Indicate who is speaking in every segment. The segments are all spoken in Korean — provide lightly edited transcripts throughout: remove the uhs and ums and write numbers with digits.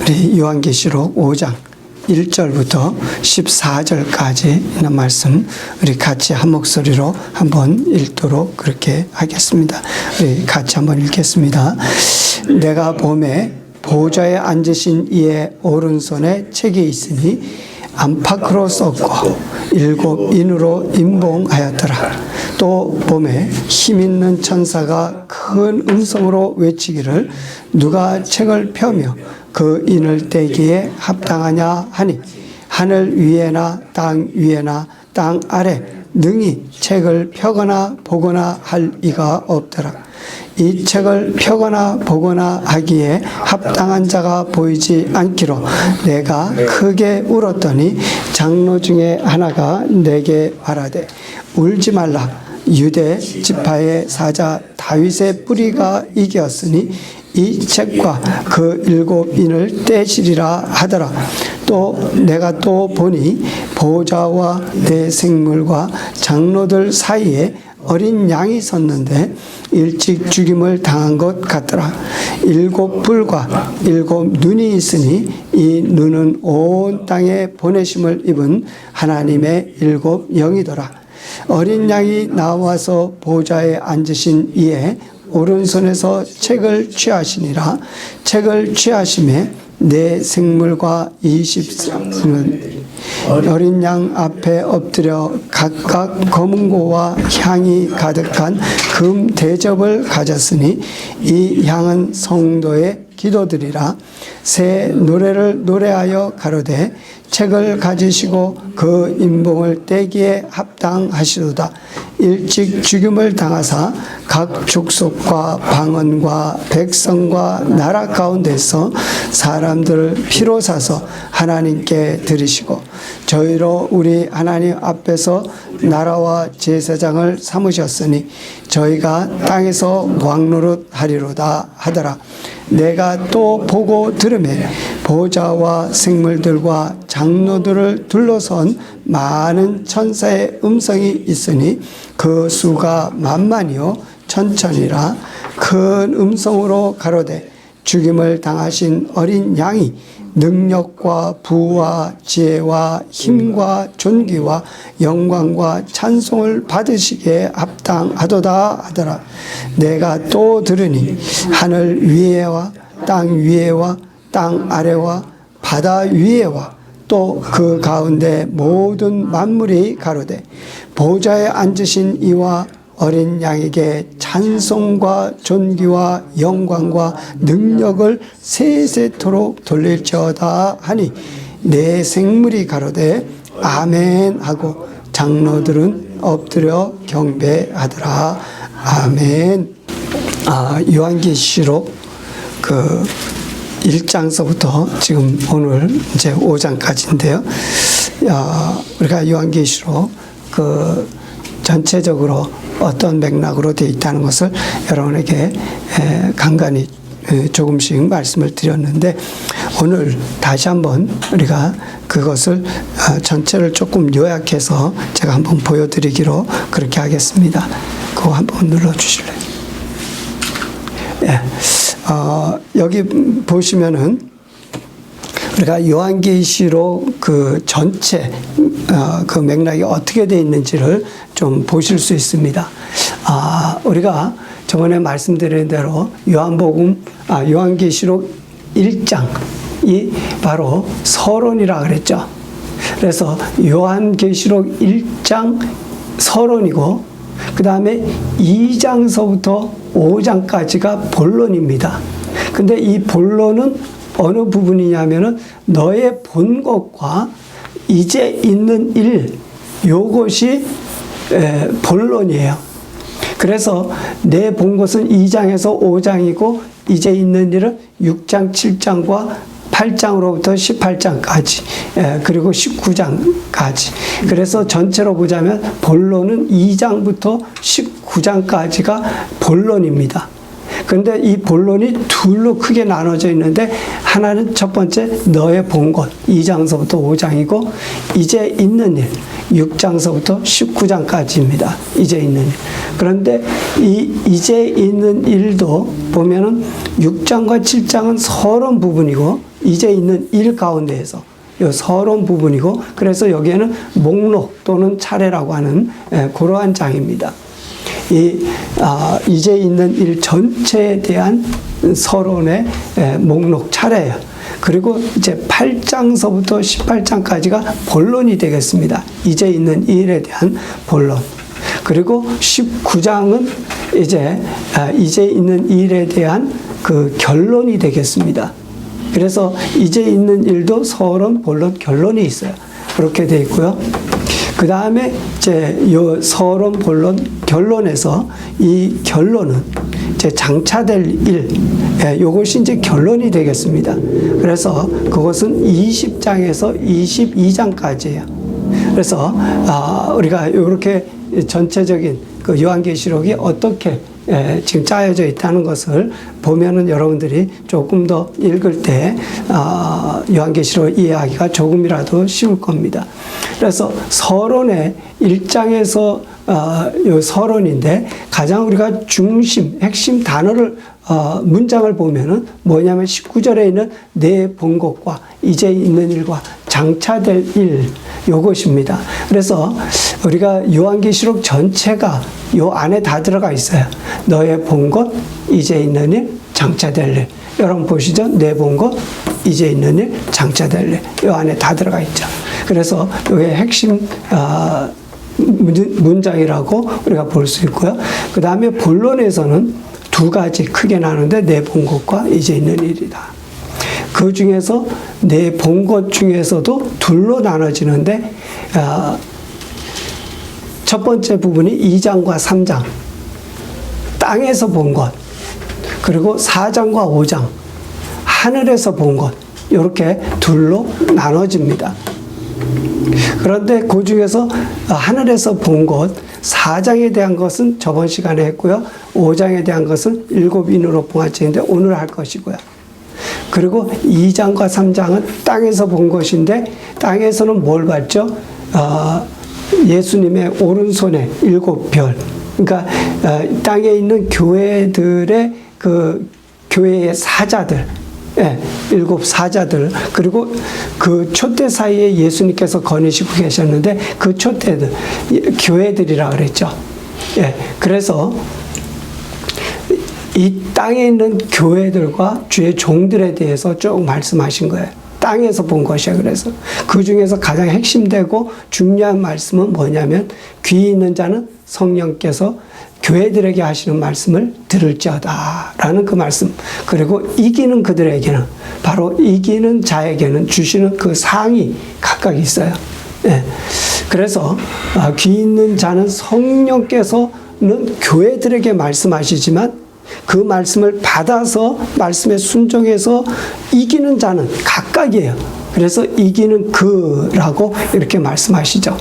Speaker 1: 우리 요한계시록 5장 1절부터 14절까지 있는 말씀 우리 같이 한 목소리로 한번 읽도록 그렇게 하겠습니다. 우리 같이 한번 읽겠습니다. 내가 보매 보좌에 앉으신 이의 오른손에 책이 있으니 안팎으로 썼고 7 인으로 임봉하였더라. 또 보매 힘있는 천사가 큰 음성으로 외치기를 누가 책을 펴며 그 인을 떼기에 합당하냐 하니 하늘 위에나 땅 위에나 땅 아래 능히 책을 펴거나 보거나 할 이가 없더라. 이 책을 펴거나 보거나 하기에 합당한 자가 보이지 않기로 내가 크게 울었더니 장로 중에 하나가 내게 말하되 울지 말라. 유대 지파의 사자 다윗의 뿌리가 이겼으니 이 책과 그 7 인을 떼시리라 하더라. 또 내가 또 보니 보좌와 내 생물과 장로들 사이에 어린 양이 섰는데 일찍 죽임을 당한 것 같더라. 7 불과 7 눈이 있으니 이 눈은 온 땅에 보내심을 입은 하나님의 7 영이더라. 어린 양이 나와서 보좌에 앉으신 이에 오른손에서 책을 취하시니라. 책을 취하심에 내 생물과 24는 어린 양 앞에 엎드려 각각 검은고와 향이 가득한 금 대접을 가졌으니 이 향은 성도의 기도들이라. 새 노래를 노래하여 가로되 책을 가지시고 그 임봉을 떼기에 합당하시도다. 일찍 죽임을 당하사 각 족속과 방언과 백성과 나라 가운데서 사람들을 피로 사서 하나님께 드리시고 저희로 우리 하나님 앞에서 나라와 제사장을 삼으셨으니 저희가 땅에서 왕노릇 하리로다 하더라. 내가 또 보고 들으매 보좌와 생물들과 장로들을 둘러선 많은 천사의 음성이 있으니 그 수가 만만이요 천천이라. 큰 음성으로 가로되 죽임을 당하신 어린 양이 능력과 부와 지혜와 힘과 존귀와 영광과 찬송을 받으시기에 합당하도다 하더라. 내가 또 들으니 하늘 위에와 땅 위에와 땅 아래와 바다 위에와 또 그 가운데 모든 만물이 가로되 보좌에 앉으신 이와 어린 양에게 찬송과 존귀와 영광과 능력을 세세토록 돌릴지어다 하니 내 생물이 가로되 아멘 하고 장로들은 엎드려 경배하더라. 아멘. 요한계시록 그 1장서부터 지금 오늘 이제 5장까지인데요. 우리가 요한계시록 그 전체적으로 어떤 맥락으로 되어 있다는 것을 여러분에게 간간히 조금씩 말씀을 드렸는데 오늘 다시 한번 우리가 그것을 전체를 조금 요약해서 제가 한번 보여드리기로 그렇게 하겠습니다. 그거 한번 눌러주실래요? 예. 여기 보시면은 우리가 요한계시록 그 전체 그 맥락이 어떻게 되어 있는지를 좀 보실 수 있습니다. 우리가 저번에 말씀드린 대로 요한계시록 1장이 바로 서론이라 그랬죠. 그래서 요한계시록 1장 서론이고 그 다음에 2장서부터 5장까지가 본론입니다. 근데 이 본론은 어느 부분이냐면은 너의 본 것과 이제 있는 일, 요것이 본론이에요. 그래서 내 본 것은 2장에서 5장이고 이제 있는 일은 6장, 7장과 8장으로부터 18장까지 그리고 19장까지. 그래서 전체로 보자면 본론은 2장부터 19장까지가 본론입니다. 그런데 이 본론이 둘로 크게 나눠져 있는데 하나는 첫 번째 너의 본 것 2장서부터 5장이고 이제 있는 일 6장서부터 19장까지입니다. 이제 있는 일. 그런데 이 이제 있는 일도 보면은 6장과 7장은 서론 부분이고 이제 있는 일 가운데에서 이 서론 부분이고 그래서 여기에는 목록 또는 차례라고 하는 그러한 장입니다. 이제 있는 일 전체에 대한 서론의 목록 차례예요. 그리고 이제 8장서부터 18장까지가 본론이 되겠습니다. 이제 있는 일에 대한 본론. 그리고 19장은 이제 있는 일에 대한 그 결론이 되겠습니다. 그래서 이제 있는 일도 서론, 본론, 결론이 있어요. 그렇게 되어 있고요. 그 다음에 이제 이 서론, 본론, 결론에서 이 결론은 이제 장차될 일, 요것이 이제 결론이 되겠습니다. 그래서 그것은 20장에서 22장까지예요. 그래서 우리가 이렇게 전체적인 그 요한계시록이 어떻게 지금 짜여져 있다는 것을 보면은 여러분들이 조금 더 읽을 때 요한계시록 이해하기가 조금이라도 쉬울 겁니다. 그래서 서론의 1장에서 요 서론인데 가장 우리가 중심, 핵심 단어를 문장을 보면은 뭐냐면 19절에 있는 내 본 것과 이제 있는 일과 장차될 일 요것입니다. 그래서 우리가 요한계시록 전체가 요 안에 다 들어가 있어요. 너의 본 것, 이제 있는 일, 장차될 일. 여러분 보시죠. 내 본 것, 이제 있는 일, 장차될 일. 요 안에 다 들어가 있죠. 그래서 이게 핵심 문장이라고 우리가 볼 수 있고요. 그 다음에 본론에서는 두 가지 크게 나누는데 내 본 것과 이제 있는 일이다. 그 중에서 내 본 것 중에서도 둘로 나눠지는데 첫 번째 부분이 2장과 3장 땅에서 본 것, 그리고 4장과 5장 하늘에서 본 것, 이렇게 둘로 나눠집니다. 그런데 그 중에서 하늘에서 본 것 4장에 대한 것은 저번 시간에 했고요. 5장에 대한 것은 7인으로 봉화책인데 오늘 할 것이고요. 그리고 2장과 3장은 땅에서 본 것인데 땅에서는 뭘 봤죠? 예수님의 오른손에 7별. 그러니까 땅에 있는 교회들의 그 교회의 사자들, 7 사자들, 그리고 그 촛대 사이에 예수님께서 거니시고 계셨는데 그 촛대들, 교회들이라 그랬죠. 그래서 이 땅에 있는 교회들과 주의 종들에 대해서 쭉 말씀하신 거예요. 땅에서 본 것이야. 그래서 그 중에서 가장 핵심되고 중요한 말씀은 뭐냐면 귀 있는 자는 성령께서 교회들에게 하시는 말씀을 들을지어다 라는 그 말씀. 그리고 이기는 그들에게는, 바로 이기는 자에게는 주시는 그 상이 각각 있어요. 그래서 귀 있는 자는 성령께서는 교회들에게 말씀하시지만 그 말씀을 받아서 말씀에 순종해서 이기는 자는 각각이에요. 그래서 이기는 그라고 이렇게 말씀하시죠.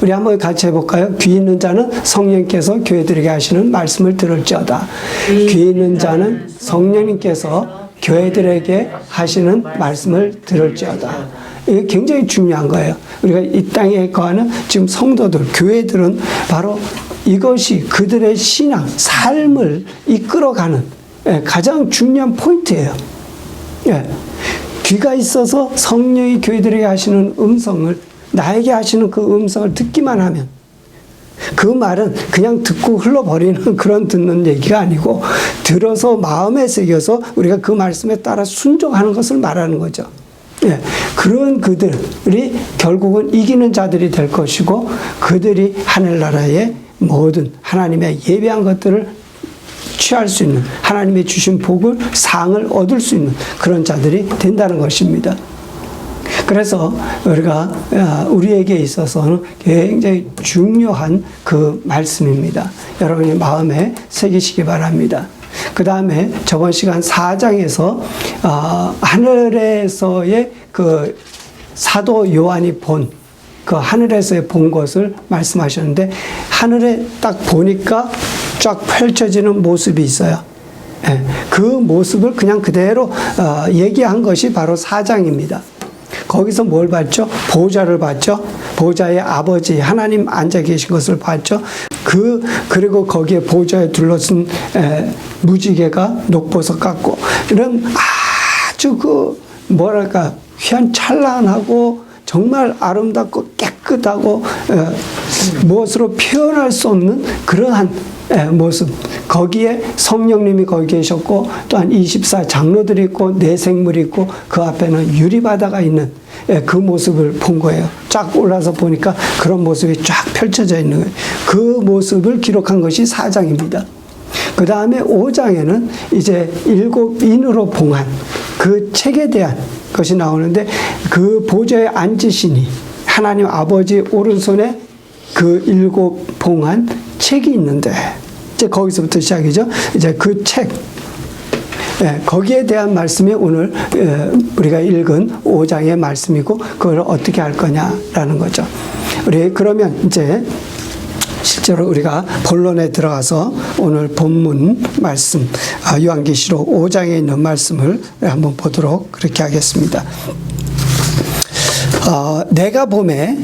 Speaker 1: 우리 한번 같이 해볼까요? 귀 있는 자는 성령께서 교회들에게 하시는 말씀을 들을지어다. 귀 있는 자는 성령님께서 교회들에게 하시는 말씀을 들을지어다. 이게 굉장히 중요한 거예요. 우리가 이 땅에 거하는 지금 성도들, 교회들은 바로 이것이 그들의 신앙, 삶을 이끌어가는 가장 중요한 포인트예요. 귀가 있어서 성령이 교회들에게 하시는 음성을, 나에게 하시는 그 음성을 듣기만 하면 그 말은 그냥 듣고 흘러버리는 그런 듣는 얘기가 아니고 들어서 마음에 새겨서 우리가 그 말씀에 따라 순종하는 것을 말하는 거죠. 그런 그들이 결국은 이기는 자들이 될 것이고 그들이 하늘나라의 모든 하나님의 예배한 것들을 취할 수 있는, 하나님의 주신 복을, 상을 얻을 수 있는 그런 자들이 된다는 것입니다. 그래서 우리에게 있어서는 굉장히 중요한 그 말씀입니다. 여러분의 마음에 새기시기 바랍니다. 그 다음에 저번 시간 4장에서 하늘에서의 그 사도 요한이 본 그 하늘에서의 본 것을 말씀하셨는데 하늘에 딱 보니까 쫙 펼쳐지는 모습이 있어요. 예, 그 모습을 그냥 그대로 얘기한 것이 바로 4장입니다. 거기서 뭘 봤죠? 보좌를 봤죠? 보좌의 아버지 하나님 앉아 계신 것을 봤죠? 그리고 거기에 보좌에 둘러쓴 무지개가 녹보석 같고 이런 아주 뭐랄까 휘황찬란하고 정말 아름답고 깨끗하고 무엇으로 표현할 수 없는 그러한 모습. 거기에 성령님이 거기 계셨고 또한 24장로들이 있고 내생물이 있고 그 앞에는 유리바다가 있는 그 모습을 본 거예요. 쫙 올라서 보니까 그런 모습이 쫙 펼쳐져 있는 거예요. 그 모습을 기록한 것이 4장입니다. 그 다음에 5장에는 이제 7인으로 봉한 그 책에 대한 것이 나오는데 그 보좌에 앉으시니 하나님 아버지 오른손에 그 7 봉한 책이 있는데 이제 거기서부터 시작이죠. 이제 그 책, 거기에 대한 말씀이 오늘 우리가 읽은 5장의 말씀이고 그걸 어떻게 할 거냐라는 거죠. 우리 그러면 이제 실제로 우리가 본론에 들어가서 오늘 본문 말씀 요한계시록 5장에 있는 말씀을 한번 보도록 그렇게 하겠습니다. 내가 보매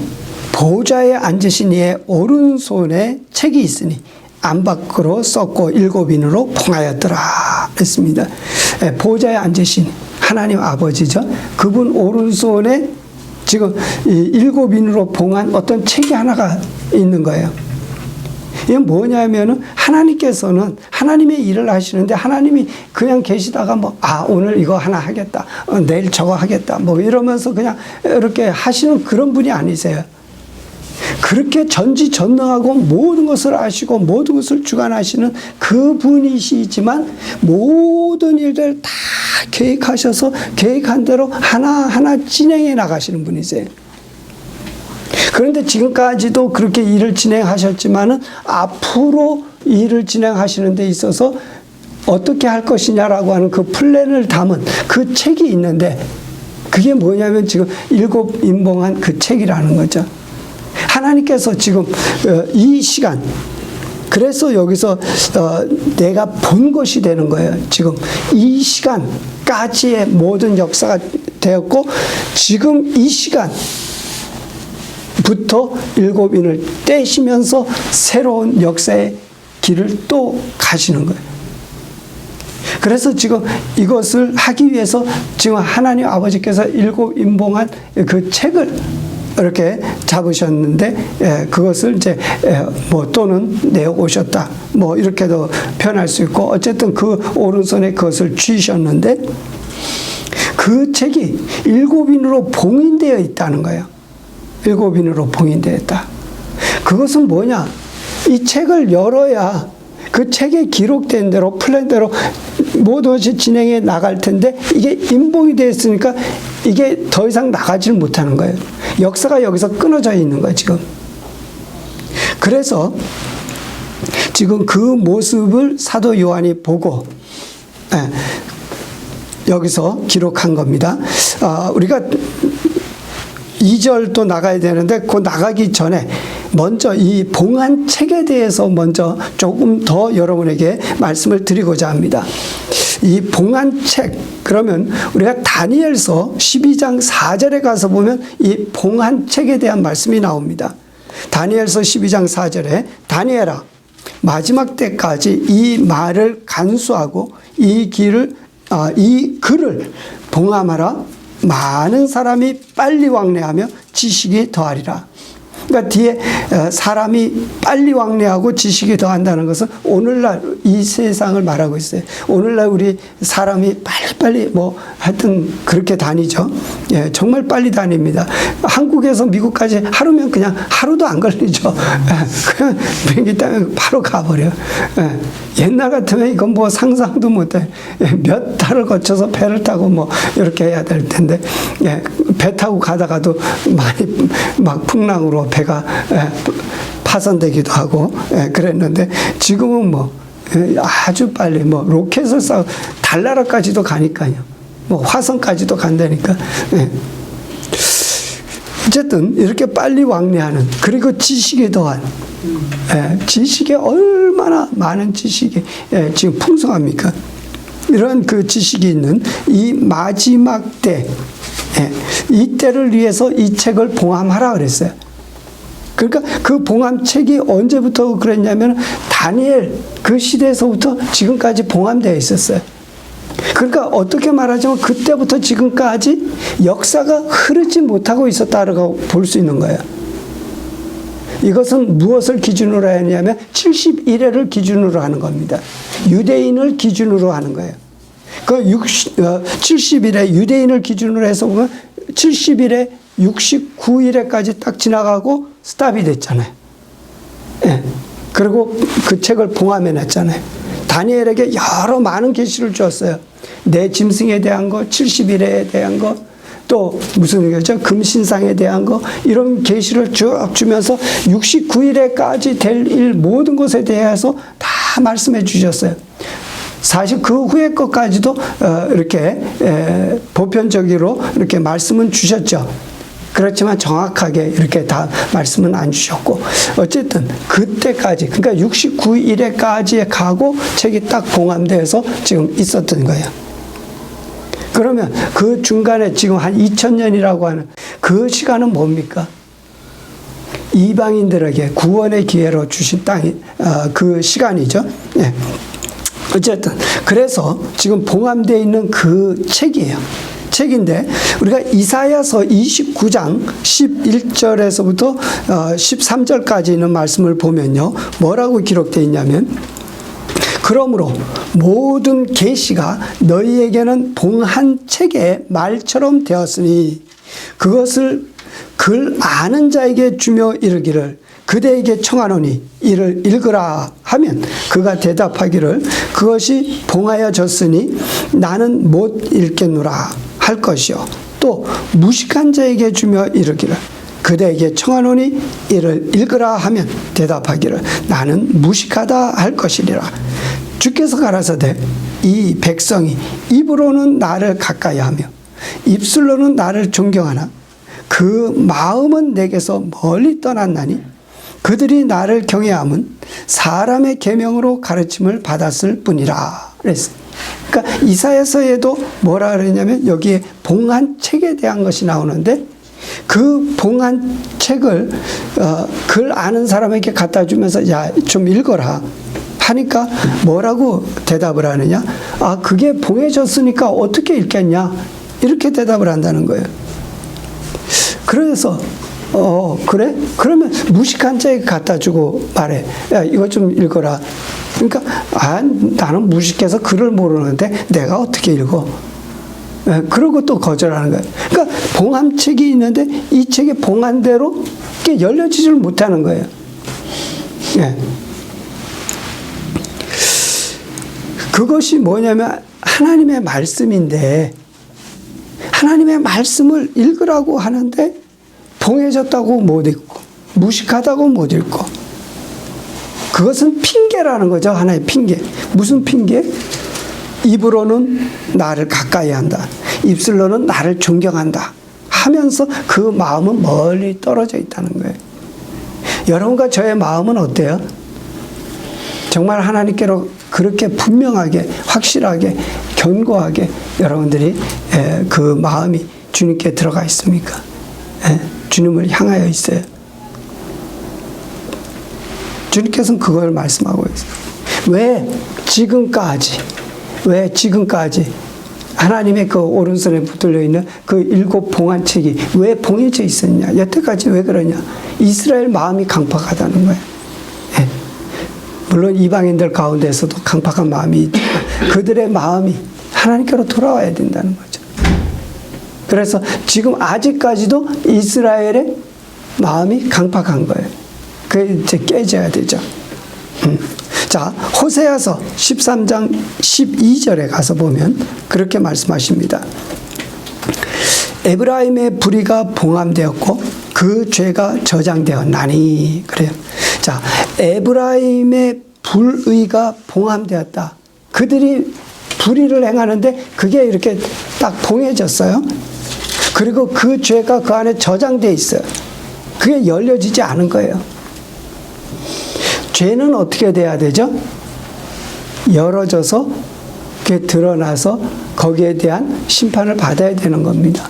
Speaker 1: 보좌에 앉으신 이의 오른손에 책이 있으니 안 밖으로 썼고 7인으로 봉하였더라 했습니다. 보좌에 앉으신 하나님 아버지죠. 그분 오른손에 지금 7인으로 봉한 어떤 책이 하나가 있는 거예요. 이건 뭐냐면은 하나님께서는 하나님의 일을 하시는데 하나님이 그냥 계시다가 오늘 이거 하나 하겠다. 내일 저거 하겠다. 이러면서 그냥 이렇게 하시는 그런 분이 아니세요. 그렇게 전지전능하고 모든 것을 아시고 모든 것을 주관하시는 그 분이시지만 모든 일들을 다 계획하셔서 계획한 대로 하나하나 진행해 나가시는 분이세요. 그런데 지금까지도 그렇게 일을 진행하셨지만은 앞으로 일을 진행하시는 데 있어서 어떻게 할 것이냐라고 하는 그 플랜을 담은 그 책이 있는데 그게 뭐냐면 지금 7인봉한 그 책이라는 거죠. 하나님께서 지금 이 시간 그래서 여기서 내가 본 것이 되는 거예요. 지금 이 시간까지의 모든 역사가 되었고 지금 이 시간 부터 7인을 떼시면서 새로운 역사의 길을 또 가시는 거예요. 그래서 지금 이것을 하기 위해서 지금 하나님 아버지께서 7인봉한 그 책을 이렇게 잡으셨는데 그것을 이제 또는 내어 오셨다 이렇게도 표현할 수 있고 어쨌든 그 오른손에 그것을 쥐셨는데 그 책이 7인으로 봉인되어 있다는 거예요. 7인으로 봉인되어 있다. 그것은 뭐냐? 이 책을 열어야 그 책에 기록된 대로 플랜대로 모든 것이 진행해 나갈 텐데 이게 인봉이 되어 있으니까 이게 더 이상 나가지를 못하는 거예요. 역사가 여기서 끊어져 있는 거예요, 지금. 그래서 지금 그 모습을 사도 요한이 보고 여기서 기록한 겁니다. 우리가 2절 또 나가야 되는데 그 나가기 전에 먼저 이 봉한 책에 대해서 먼저 조금 더 여러분에게 말씀을 드리고자 합니다. 이 봉한 책 그러면 우리가 다니엘서 12장 4절에 가서 보면 이 봉한 책에 대한 말씀이 나옵니다. 다니엘서 12장 4절에 다니엘아 마지막 때까지 이 말을 간수하고 이 글을 봉함하라. 많은 사람이 빨리 왕래하며 지식이 더하리라. 그러니까 뒤에 사람이 빨리 왕래하고 지식이 더한다는 것은 오늘날 이 세상을 말하고 있어요. 오늘날 우리 사람이 빨리빨리 하여튼 그렇게 다니죠. 예, 정말 빨리 다닙니다. 한국에서 미국까지 하루면 그냥 하루도 안 걸리죠. 그냥 비행기 타면 바로 가버려요. 옛날 같으면 이건 상상도 못해. 몇 달을 거쳐서 배를 타고 이렇게 해야 될 텐데 배 타고 가다가도 많이 막 풍랑으로 배가 파손되기도 하고 그랬는데 지금은 아주 빨리 로켓을 쏴 달나라까지도 가니까요. 화성까지도 간다니까. 어쨌든 이렇게 빨리 왕래하는 그리고 지식이 더한 지식이 얼마나 많은 지식이 지금 풍성합니까? 이런 그 지식이 있는 이 마지막 때, 이 때를 위해서 이 책을 봉함하라 그랬어요. 그러니까 그 봉함책이 언제부터 그랬냐면 다니엘 그 시대에서부터 지금까지 봉함되어 있었어요. 그러니까 어떻게 말하자면 그때부터 지금까지 역사가 흐르지 못하고 있었다고 볼 수 있는 거예요. 이것은 무엇을 기준으로 하냐면 71회를 기준으로 하는 겁니다. 유대인을 기준으로 하는 거예요. 그 70일에 유대인을 기준으로 해서 보면 70일에 69일에까지 딱 지나가고 스탑이 됐잖아요. 그리고 그 책을 봉함해 놨잖아요. 다니엘에게 여러 많은 계시를 주었어요. 내 짐승에 대한 거, 70일에 대한 거, 또 무슨 얘기죠? 금신상에 대한 거, 이런 계시를 쭉 주면서 69일에까지 될 일 모든 것에 대해서 다 말씀해 주셨어요. 사실 그 후의 것까지도 이렇게 보편적으로 이렇게 말씀은 주셨죠. 그렇지만 정확하게 이렇게 다 말씀은 안 주셨고, 어쨌든 그때까지, 그러니까 69일에까지 가고 책이 딱 봉함돼서 지금 있었던 거예요. 그러면 그 중간에 지금 한 2000년이라고 하는 그 시간은 뭡니까? 이방인들에게 구원의 기회로 주신 땅이 그 시간이죠. 네. 어쨌든 그래서 지금 봉함되어 있는 그 책이에요. 책인데 우리가 이사야서 29장 11절에서부터 13절까지 있는 말씀을 보면요, 뭐라고 기록되어 있냐면, 그러므로 모든 계시가 너희에게는 봉한 책의 말처럼 되었으니 그것을 글 아는 자에게 주며 이르기를 그대에게 청하노니 이를 읽으라 하면 그가 대답하기를 그것이 봉하여졌으니 나는 못 읽겠노라 할 것이요, 또 무식한 자에게 주며 이르기를 그대에게 청하노니 이를 읽으라 하면 대답하기를 나는 무식하다 할 것이리라. 주께서 가라사대 이 백성이 입으로는 나를 가까이하며 입술로는 나를 존경하나 그 마음은 내게서 멀리 떠났나니 그들이 나를 경외함은 사람의 계명으로 가르침을 받았을 뿐이라 그랬어요. 그러니까 이사야서에도 뭐라 그러냐면 여기에 봉한 책에 대한 것이 나오는데, 그 봉한 책을 글 아는 사람에게 갖다 주면서 야, 좀 읽어라 하니까 뭐라고 대답을 하느냐? 아, 그게 봉해졌으니까 어떻게 읽겠냐? 이렇게 대답을 한다는 거예요. 그래서 그래? 그러면 무식한 자에게 갖다 주고 말해. 야, 이거 좀 읽어라. 그러니까 나는 무식해서 글을 모르는데 내가 어떻게 읽어? 그러고 또 거절하는 거예요. 그러니까 봉함책이 있는데 이 책이 봉한 대로 열려지지를 못하는 거예요. 예. 그것이 뭐냐면 하나님의 말씀인데, 하나님의 말씀을 읽으라고 하는데 봉해졌다고 못 읽고 무식하다고 못 읽고, 그것은 핑계라는 거죠. 하나의 핑계. 무슨 핑계? 입으로는 나를 가까이 한다, 입술로는 나를 존경한다 하면서 그 마음은 멀리 떨어져 있다는 거예요. 여러분과 저의 마음은 어때요? 정말 하나님께로 그렇게 분명하게, 확실하게, 견고하게 여러분들이 그 마음이 주님께 들어가 있습니까? 주님을 향하여 있어요. 주님께서는 그걸 말씀하고 있어요. 왜 지금까지 하나님의 그 오른손에 붙들려 있는 그 7 봉한 책이 왜 봉해져 있었냐? 여태까지 왜 그러냐? 이스라엘 마음이 강팍하다는 거예요. 물론 이방인들 가운데서도 강팍한 마음이 있지만 그들의 마음이 하나님께로 돌아와야 된다는 거죠. 그래서 지금 아직까지도 이스라엘의 마음이 강팍한 거예요. 그게 이제 깨져야 되죠. 자, 호세아서 13장 12절에 가서 보면 그렇게 말씀하십니다. 에브라임의 불의가 봉함되었고 그 죄가 저장되었나니. 그래요. 자, 에브라임의 불의가 봉함되었다. 그들이 불의를 행하는데 그게 이렇게 딱 봉해졌어요. 그리고 그 죄가 그 안에 저장되어 있어요. 그게 열려지지 않은 거예요. 죄는 어떻게 돼야 되죠? 열어져서 그게 드러나서 거기에 대한 심판을 받아야 되는 겁니다.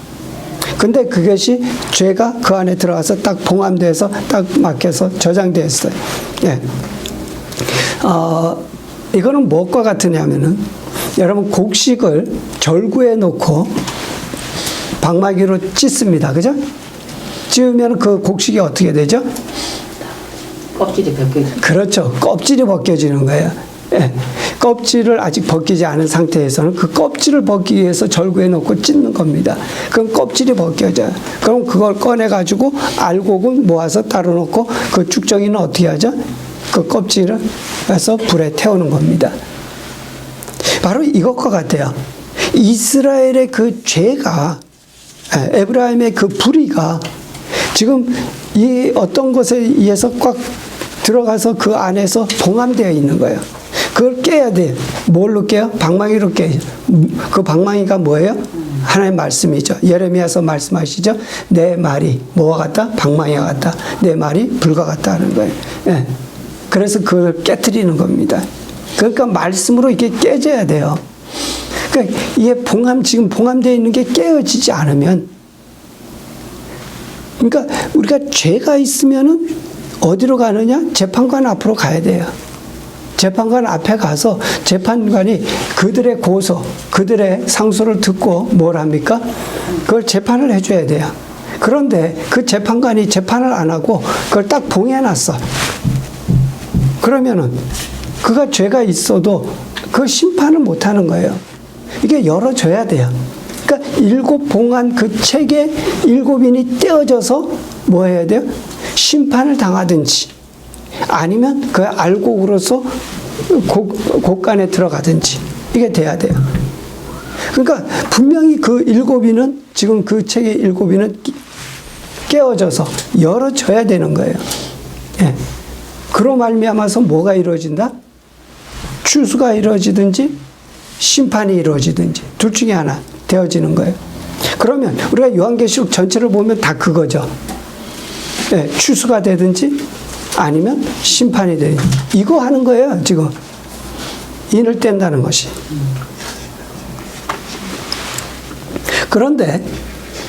Speaker 1: 근데 그것이 죄가 그 안에 들어가서 딱 봉함돼서 딱 막혀서 저장되었어요. 예. 이거는 무엇과 같으냐면은 여러분 곡식을 절구에 놓고 방망이로 찢습니다. 그죠? 찢으면 그 곡식이 어떻게 되죠?
Speaker 2: 껍질이 벗겨지죠.
Speaker 1: 그렇죠. 껍질이 벗겨지는 거예요. 예. 껍질을 아직 벗기지 않은 상태에서는 그 껍질을 벗기기 위해서 절구에 놓고 찢는 겁니다. 그럼 껍질이 벗겨져요. 그럼 그걸 꺼내가지고 알곡은 모아서 따로 놓고 그 쭉정이는 어떻게 하죠? 그 껍질을 해서 불에 태우는 겁니다. 바로 이것과 같아요. 이스라엘의 그 죄가, 에브라임의 그 불의가 지금 이 어떤 것에 의해서 꽉 들어가서 그 안에서 봉함되어 있는 거예요. 그걸 깨야 돼요. 뭘로 깨요? 방망이로 깨요. 그 방망이가 뭐예요? 하나님의 말씀이죠. 예레미야서 말씀하시죠. 내 말이 뭐와 같다? 방망이와 같다. 내 말이 불과 같다 하는 거예요. 예. 그래서 그걸 깨트리는 겁니다. 그러니까 말씀으로 이게 깨져야 돼요. 그러니까 이게 지금 봉함되어 있는 게 깨어지지 않으면, 그러니까 우리가 죄가 있으면은 어디로 가느냐? 재판관 앞으로 가야 돼요. 재판관 앞에 가서 재판관이 그들의 고소, 그들의 상소를 듣고 뭘 합니까? 그걸 재판을 해줘야 돼요. 그런데 그 재판관이 재판을 안 하고 그걸 딱 봉해놨어. 그러면은 그가 죄가 있어도 그 심판을 못 하는 거예요. 이게 열어줘야 돼요. 그러니까 일곱 봉한 그 책에 일곱인이 떼어져서 뭐 해야 돼요? 심판을 당하든지 아니면 그 알곡으로서 곡간에 들어가든지 이게 돼야 돼요. 그러니까 분명히 그 일곱인은 지금 그 책의 일곱인은 깨어져서 열어줘야 되는 거예요. 예. 그로 말미암아서 뭐가 이루어진다? 추수가 이루어지든지 심판이 이루어지든지 둘 중에 하나 되어지는 거예요. 그러면 우리가 요한계시록 전체를 보면 다 그거죠. 예, 추수가 되든지 아니면 심판이 되든지 이거 하는 거예요. 지금 인을 뗀다는 것이. 그런데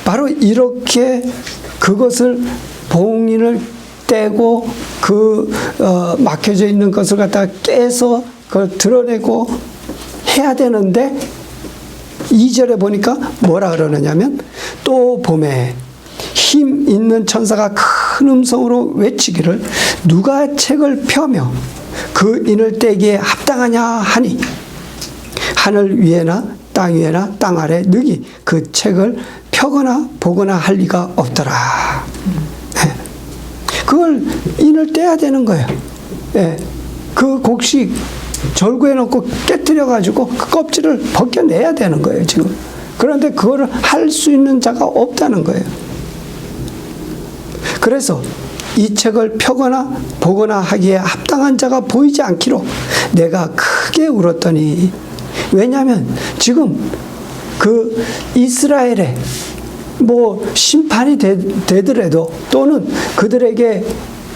Speaker 1: 바로 이렇게 그것을 봉인을 떼고 막혀져 있는 것을 갖다가 깨서 그걸 드러내고 해야 되는데 2절에 보니까 뭐라 그러느냐면 또 봄에 힘 있는 천사가 큰 음성으로 외치기를 누가 책을 펴며 그 인을 떼기에 합당하냐 하니 하늘 위에나 땅 위에나 땅 아래 능히 그 책을 펴거나 보거나 할 리가 없더라. 네. 그걸 인을 떼야 되는 거예요. 네. 그 곡식 절구에 넣고 깨뜨려 가지고 그 껍질을 벗겨내야 되는 거예요, 지금. 그런데 그거를 할 수 있는 자가 없다는 거예요. 그래서 이 책을 펴거나 보거나 하기에 합당한 자가 보이지 않기로 내가 크게 울었더니, 왜냐하면 지금 그 이스라엘에 뭐 심판이 되더라도 또는 그들에게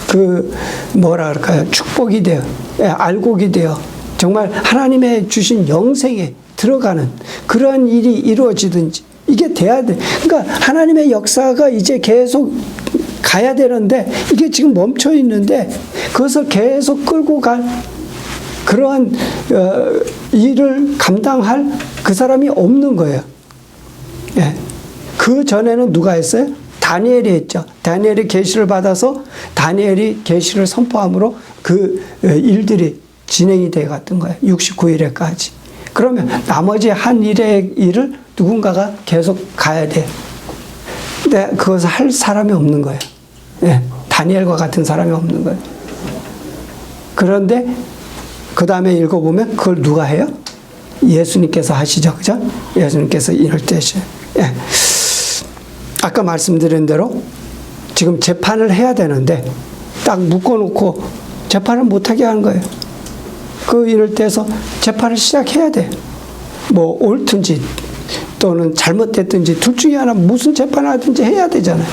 Speaker 1: 그 뭐라 그럴까요? 축복이 되어, 알곡이 되어 정말 하나님의 주신 영생에 들어가는 그러한 일이 이루어지든지 이게 돼야 돼. 그러니까 하나님의 역사가 이제 계속 가야 되는데 이게 지금 멈춰 있는데 그것을 계속 끌고 갈 그러한 일을 감당할 그 사람이 없는 거예요. 예. 그 전에는 누가 했어요? 다니엘이 했죠. 다니엘이 계시를 받아서 다니엘이 계시를 선포함으로 그 일들이 진행이 돼 갔던 거예요. 69일에까지. 그러면 나머지 한 일의 일을 누군가가 계속 가야 돼. 근데 그것을 할 사람이 없는 거예요. 예, 다니엘과 같은 사람이 없는 거예요. 그런데 그 다음에 읽어보면 그걸 누가 해요? 예수님께서 하시죠. 그죠? 예수님께서 인을 떼셔요. 예. 아까 말씀드린 대로 지금 재판을 해야 되는데 딱 묶어놓고 재판을 못하게 하는 거예요. 그 인을 떼서 재판을 시작해야 돼. 뭐 옳든지 또는 잘못됐든지 둘 중에 하나 무슨 재판을 하든지 해야 되잖아요.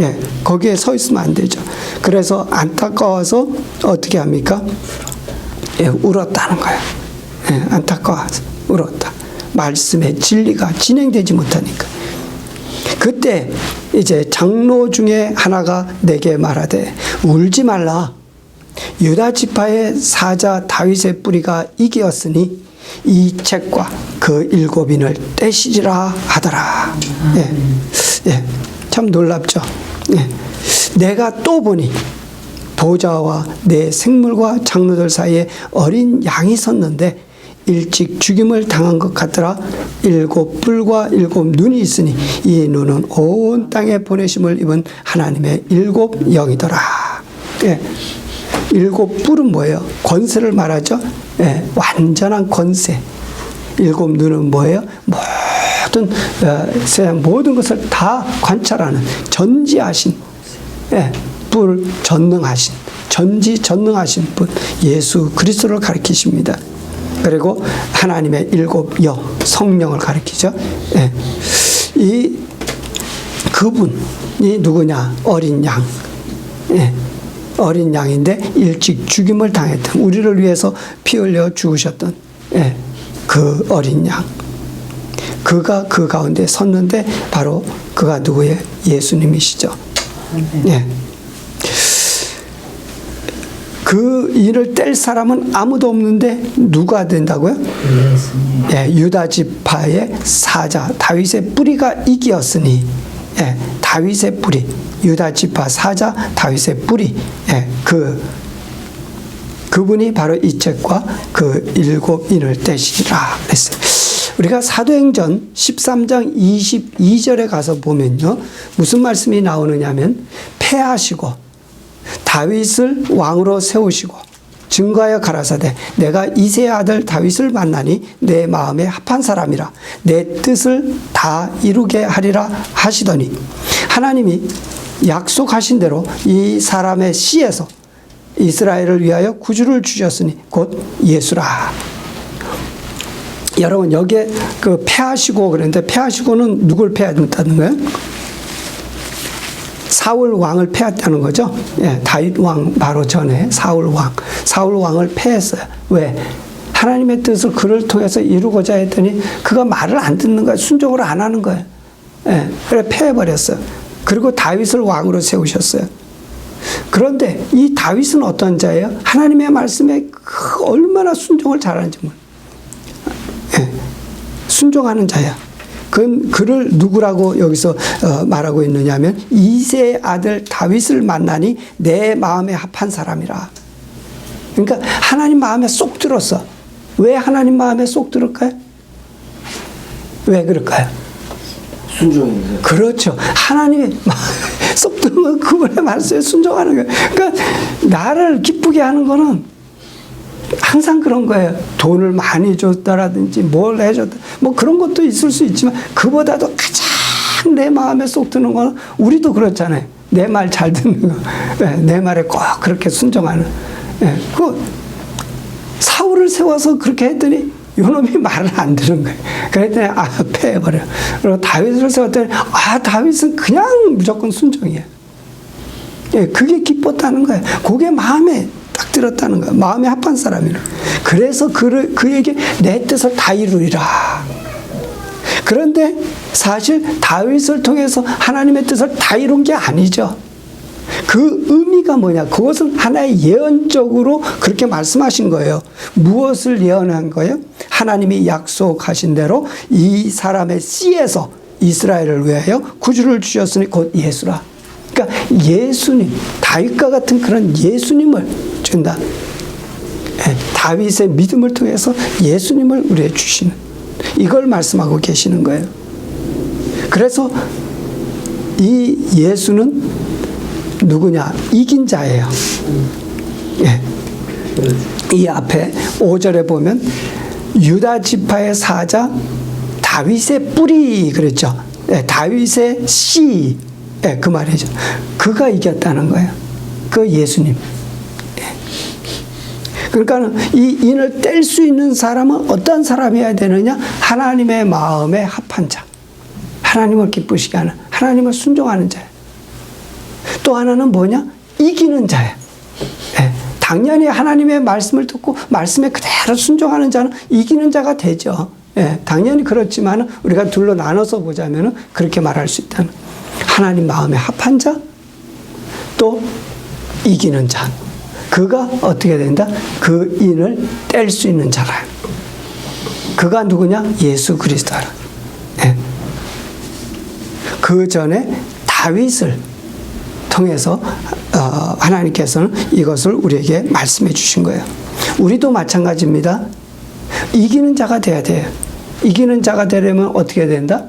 Speaker 1: 예, 거기에 서 있으면 안 되죠. 그래서 안타까워서 어떻게 합니까? 예, 울었다는 거예요. 예, 안타까워서 울었다. 말씀의 진리가 진행되지 못하니까. 그때 이제 장로 중에 하나가 내게 말하되 울지 말라. 유다 지파의 사자 다윗의 뿌리가 이기었으니 이 책과 그 7인을 떼시리라 하더라. 예, 예, 참 놀랍죠. 예, 내가 또 보니 보좌와 내 생물과 장로들 사이에 어린 양이 섰는데 일찍 죽임을 당한 것 같더라. 7뿔과 7눈이 있으니 이 눈은 온 땅에 보내심을 입은 하나님의 7영이더라. 예, 7뿔은 뭐예요? 권세를 말하죠. 예, 완전한 권세. 7눈은 뭐예요? 모든 세상 모든 것을 다 관찰하는 전지하신, 예, 뿔 전능하신, 전지전능하신 분 예수 그리스도를 가리키십니다. 그리고 하나님의 7영 성령을 가리키죠. 예. 이 그분이 누구냐? 어린 양. 예. 어린 양인데 일찍 죽임을 당했던, 우리를 위해서 피 흘려 죽으셨던, 예, 그 어린 양. 그가 그 가운데 섰는데 바로 그가 누구예요? 예수님이시죠. 예. 그 일을 뗄 사람은 아무도 없는데 누가 된다고요? 예, 유다 지파의 사자 다윗의 뿌리가 이기었으니, 예, 다윗의 뿌리, 유다 지파 사자 다윗의 뿌리, 예, 그분이 바로 이 책과 그 7인을 떼시리라 했어요. 우리가 사도행전 13장 22절에 가서 보면요, 무슨 말씀이 나오느냐면 패하시고 다윗을 왕으로 세우시고 증거하여 가라사대 내가 이새의 아들 다윗을 만나니 내 마음에 합한 사람이라 내 뜻을 다 이루게 하리라 하시더니 하나님이 약속하신 대로 이 사람의 씨에서 이스라엘을 위하여 구주를 주셨으니 곧 예수라. 여러분 여기에 그 패하시고 그랬는데 패하시고는 누굴 패한다는 거예요? 사울 왕을 패했다는 거죠. 예, 다윗 왕 바로 전에 사울 왕을 패했어요. 왜? 하나님의 뜻을 그를 통해서 이루고자 했더니 그가 말을 안 듣는 거예요. 순종을 안 하는 거예요. 예, 그래 패해버렸어요. 그리고 다윗을 왕으로 세우셨어요. 그런데 이 다윗은 어떤 자예요? 하나님의 말씀에 얼마나 순종을 잘하는지 몰라요. 예, 순종하는 자야. 그를 누구라고 여기서 말하고 있느냐면 이새의 아들 다윗을 만나니 내 마음에 합한 사람이라. 그러니까 하나님 마음에 쏙 들었어. 왜 하나님 마음에 쏙 들을까요? 왜 그럴까요?
Speaker 3: 순종입니다.
Speaker 1: 그렇죠. 하나님의 쏙 들면 그분의 말씀에 순종하는 거예요. 그러니까 나를 기쁘게 하는 거는 항상 그런 거예요. 돈을 많이 줬다라든지 뭘 해줬다. 뭐 그런 것도 있을 수 있지만 그보다도 가장 내 마음에 쏙 드는 거는 우리도 그렇잖아요. 내 말 잘 듣는 거. 내 말에 꼭 그렇게 순종하는. 그 사울을 세워서 그렇게 했더니 요놈이 말을 안 들은 거예요. 그랬더니 패해버려. 그리고 다윗을 세웠더니 다윗은 그냥 무조건 순종이에요. 예, 그게 기뻤다는 거예요. 그게 마음에 딱 들었다는 거예요. 마음에 합한 사람이라. 그래서 그에게 내 뜻을 다 이루리라. 그런데 사실 다윗을 통해서 하나님의 뜻을 다 이룬 게 아니죠. 그 의미가 뭐냐? 그것은 하나의 예언적으로 그렇게 말씀하신 거예요. 무엇을 예언한 거예요? 하나님이 약속하신 대로 이 사람의 씨에서 이스라엘을 위하여 구주를 주셨으니 곧 예수라. 그러니까 예수님, 다윗과 같은 그런 예수님을 준다. 다윗의 믿음을 통해서 예수님을 우리에게 주시는, 이걸 말씀하고 계시는 거예요. 그래서 이 예수는 누구냐? 이긴 자예요. 예. 이 앞에 5절에 보면 유다 지파의 사자 다윗의 뿌리 그랬죠. 예, 다윗의 씨, 예, 그 말이죠. 그가 이겼다는 거예요. 그 예수님. 예. 그러니까 이 인을 뗄 수 있는 사람은 어떤 사람이어야 되느냐? 하나님의 마음에 합한 자. 하나님을 기쁘시게 하는, 하나님을 순종하는 자예요. 또 하나는 뭐냐? 이기는 자예요. 예, 당연히 하나님의 말씀을 듣고 말씀에 그대로 순종하는 자는 이기는 자가 되죠. 예, 당연히 그렇지만 우리가 둘로 나눠서 보자면 그렇게 말할 수 있다는, 하나님 마음에 합한 자, 또 이기는 자. 그가 어떻게 된다? 그 인을 뗄 수 있는 자라. 그가 누구냐? 예수 그리스도라. 예. 그 전에 다윗을 통해서 하나님께서는 이것을 우리에게 말씀해 주신 거예요. 우리도 마찬가지입니다. 이기는 자가 돼야 돼요. 이기는 자가 되려면 어떻게 된다?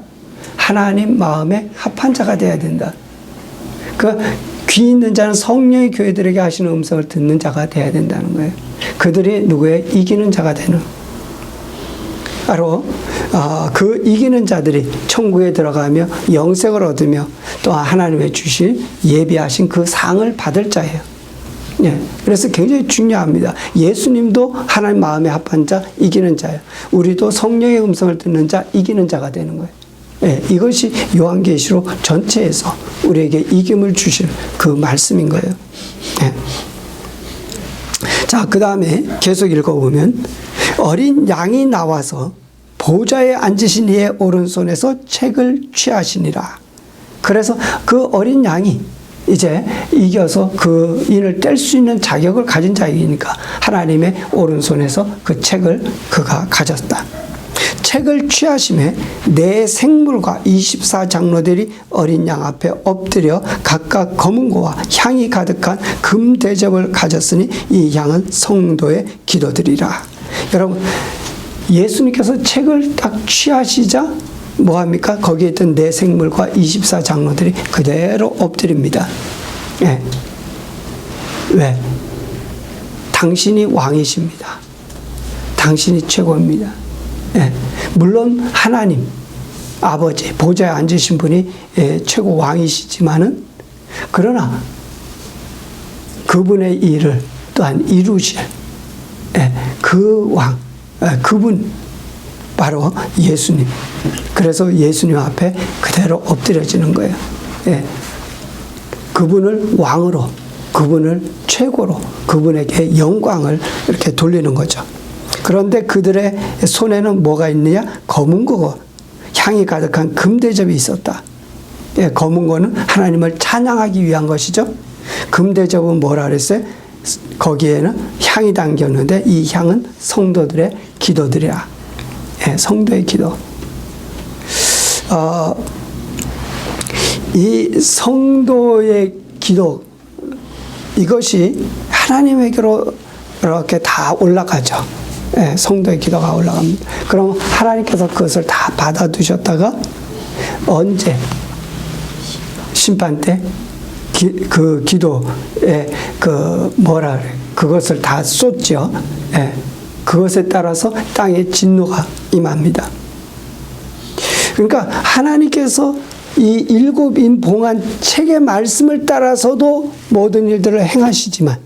Speaker 1: 하나님 마음에 합한 자가 돼야 된다. 그 귀 있는 자는 성령의 교회들에게 하시는 음성을 듣는 자가 돼야 된다는 거예요. 그들이 누구의? 이기는 자가 되는. 바로 그 이기는 자들이 천국에 들어가며 영생을 얻으며 또 하나님의 주신 예비하신 그 상을 받을 자예요. 예, 그래서 굉장히 중요합니다. 예수님도 하나님 마음에 합한 자, 이기는 자예요. 우리도 성령의 음성을 듣는 자, 이기는 자가 되는 거예요. 예, 이것이 요한계시록 전체에서 우리에게 이김을 주실 그 말씀인 거예요. 예. 자, 그 다음에 계속 읽어보면 어린 양이 나와서 보좌에 앉으신 이의 오른손에서 책을 취하시니라. 그래서 그 어린 양이 이제 이겨서 그 인을 뗄 수 있는 자격을 가진 자이니까 하나님의 오른손에서 그 책을 그가 가졌다. 책을 취하심에 네 생물과 24장로들이 어린 양 앞에 엎드려 각각 검은 고와 향이 가득한 금 대접을 가졌으니 이 향은 성도의 기도들이라. 여러분, 예수님께서 책을 딱 취하시자 뭐합니까? 거기에 있던 네 생물과 24장로들이 그대로 엎드립니다. 예. 왜? 당신이 왕이십니다. 당신이 최고입니다. 예, 물론 하나님 아버지 보좌에 앉으신 분이 최고 왕이시지만은, 그러나 그분의 일을 또한 이루실 그 왕, 그분 바로 예수님. 그래서 예수님 앞에 그대로 엎드려지는 거예요. 예, 그분을 왕으로, 그분을 최고로, 그분에게 영광을 이렇게 돌리는 거죠. 그런데 그들의 손에는 뭐가 있느냐? 검은 거, 향이 가득한 금대접이 있었다. 예, 검은 거는 하나님을 찬양하기 위한 것이죠. 금대접은 뭐라 그랬어요? 거기에는 향이 담겼는데 이 향은 성도들의 기도들이야. 예, 성도의 기도. 이 성도의 기도, 이것이 하나님에게로 이렇게 다 올라가죠. 예, 성도의 기도가 올라갑니다. 그럼 하나님께서 그것을 다 받아두셨다가 언제? 심판 때 그 기도에 뭐라 그래? 그것을 다 쏟죠. 예, 그것에 따라서 땅에 진노가 임합니다. 그러니까 하나님께서 이 일곱인 봉한 책의 말씀을 따라서도 모든 일들을 행하시지만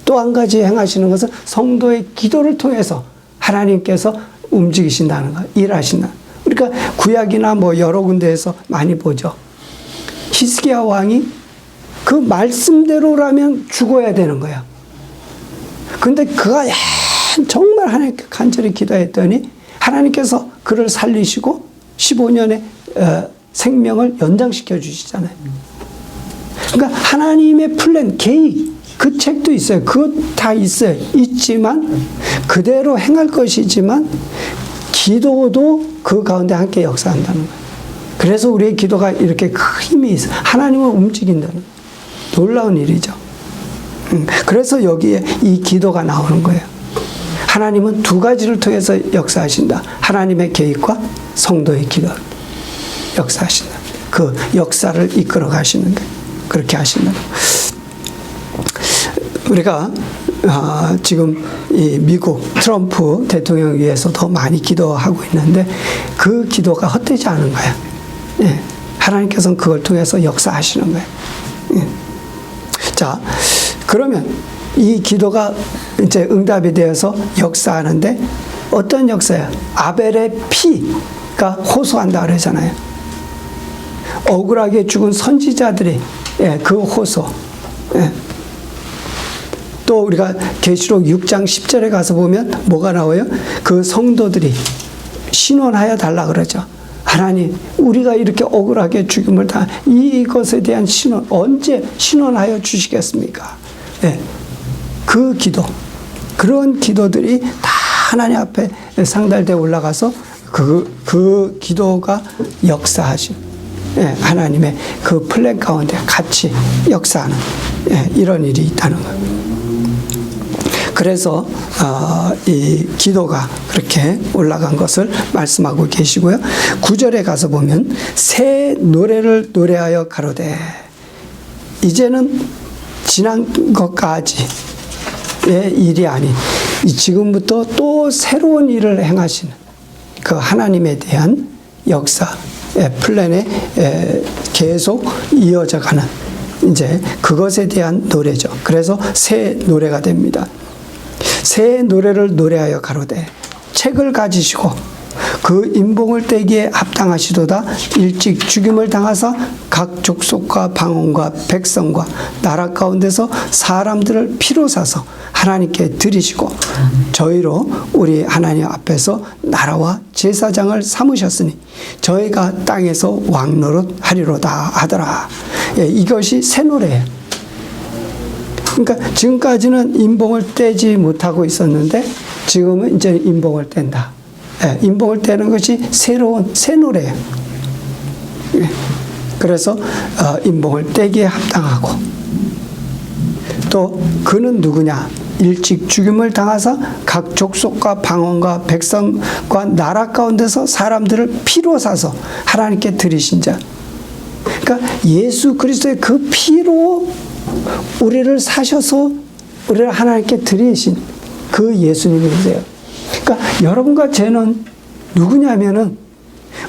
Speaker 1: 또 한 가지 행하시는 것은 성도의 기도를 통해서 하나님께서 움직이신다는 거, 일하신다. 그러니까 구약이나 뭐 여러 군데에서 많이 보죠. 히스기야 왕이 그 말씀대로라면 죽어야 되는 거야. 근데 그가 정말 하나님께 간절히 기도했더니 하나님께서 그를 살리시고 15년의 생명을 연장시켜 주시잖아요. 그러니까 하나님의 플랜, 계획, 그 책도 있어요. 그것 다 있어요. 있지만 그대로 행할 것이지만 기도도 그 가운데 함께 역사한다는 거예요. 그래서 우리의 기도가 이렇게 큰 힘이 있어요. 하나님을 움직인다는 놀라운 일이죠. 그래서 여기에 이 기도가 나오는 거예요. 하나님은 두 가지를 통해서 역사하신다. 하나님의 계획과 성도의 기도 역사하신다. 그 역사를 이끌어 가시는 거예요. 그렇게 하신다. 우리가 지금 이 미국 트럼프 대통령 위해서 더 많이 기도하고 있는데 그 기도가 헛되지 않은 거야. 예, 하나님께서는 그걸 통해서 역사하시는 거예요. 예. 자, 그러면 이 기도가 이제 응답이 되어서 역사하는데 어떤 역사야? 아벨의 피가 호소한다 그러잖아요. 억울하게 죽은 선지자들이 그 호소. 또 우리가 계시록 6장 10절에 가서 보면 뭐가 나와요? 그 성도들이 신원하여 달라 그러죠. 하나님, 우리가 이렇게 억울하게 죽임을 당한 이것에 대한 신원 언제 신원하여 주시겠습니까? 그 기도, 그런 기도들이 다 하나님 앞에 상달되어 올라가서 그 기도가 역사하신 하나님의 그 플랜 가운데 같이 역사하는 이런 일이 있다는 거예요. 그래서 이 기도가 그렇게 올라간 것을 말씀하고 계시고요. 9절에 가서 보면 새 노래를 노래하여 가로되, 이제는 지난 것까지의 일이 아닌 지금부터 또 새로운 일을 행하시는 그 하나님에 대한 역사 플랜에 계속 이어져 가는 이제 그것에 대한 노래죠. 그래서 새 노래가 됩니다. 새 노래를 노래하여 가로되, 책을 가지시고 그 인봉을 떼기에 합당하시도다. 일찍 죽임을 당하사 각 족속과 방언과 백성과 나라 가운데서 사람들을 피로 사서 하나님께 드리시고 저희로 우리 하나님 앞에서 나라와 제사장을 삼으셨으니 저희가 땅에서 왕노릇 하리로다 하더라. 이것이 새 노래예요. 그러니까 지금까지는 인봉을 떼지 못하고 있었는데 지금은 이제 인봉을 뗀다. 인봉을 떼는 것이 새로운 새 노래예요. 그래서 인봉을 떼기에 합당하고, 또 그는 누구냐? 일찍 죽임을 당하사 각 족속과 방언과 백성과 나라 가운데서 사람들을 피로 사서 하나님께 드리신 자. 그러니까 예수 그리스도의 그 피로 우리를 사셔서 우리를 하나님께 드리신 그 예수님이세요. 그러니까 여러분과 저는 누구냐면은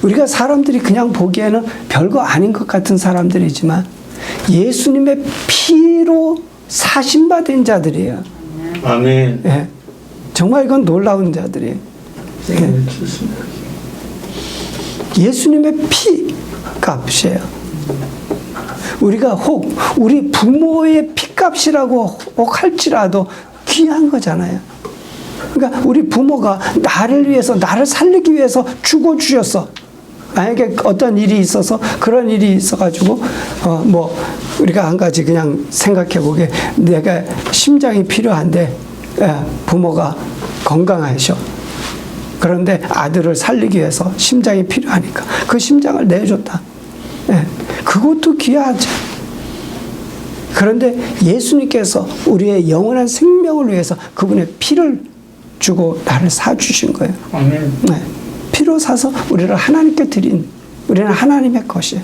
Speaker 1: 우리가 사람들이 그냥 보기에는 별거 아닌 것 같은 사람들이지만 예수님의 피로 사신받은 자들이에요.
Speaker 4: 아멘.
Speaker 1: 정말 이건 놀라운 자들이에요. 예수님의 피 값이에요. 우리가 혹 우리 부모의 피값이라고 혹 할지라도 귀한 거잖아요. 그러니까 우리 부모가 나를 위해서, 나를 살리기 위해서 죽어주셨어. 만약에 어떤 일이 있어서, 그런 일이 있어가지고 뭐 우리가 한 가지 그냥 생각해 보게, 내가 심장이 필요한데 부모가 건강하셔. 그런데 아들을 살리기 위해서 심장이 필요하니까 그 심장을 내줬다. 그것도 귀하죠. 그런데 예수님께서 우리의 영원한 생명을 위해서 그분의 피를 주고 나를 사주신 거예요.
Speaker 4: 아멘.
Speaker 1: 피로 사서 우리를 하나님께 드린, 우리는 하나님의 것이에요.